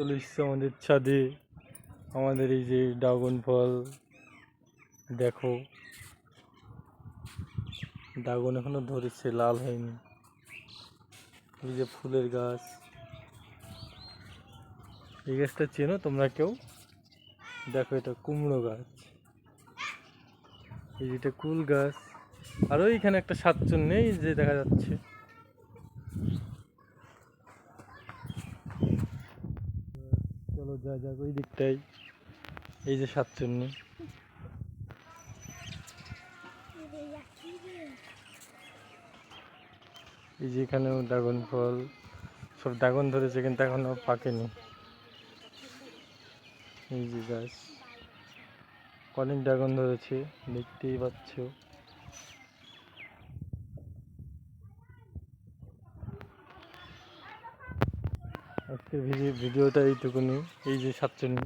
চলে এসছে আমাদের ছাদে। আমাদের এই যে ড্রাগন ফল, দেখো ড্রাগন এখনো ধরেছে, লাল হয়নি। এই যে ফুলের গাছ, এই গাছটা চেনো তোমরা কেউ? দেখো এটা কুমড়ো গাছ, এই যেটা কুল গাছ। আর ওইখানে একটা শাকচুন্নি এই যে দেখা যাচ্ছে। চলো যা যাক ওই দিকটাই, এই যে শাকচুন্নি। এই যে এখানেও ড্রাগন ফল, সব ড্রাগন ধরেছে কিন্তু এখনো পাকেনি। এই যে গাছ অনেক ড্রাগন ধরেছে, দেখতেই পাচ্ছ। আজকের ভিডিওটা এইটুকুনি। এই যে শাকচুন্নি।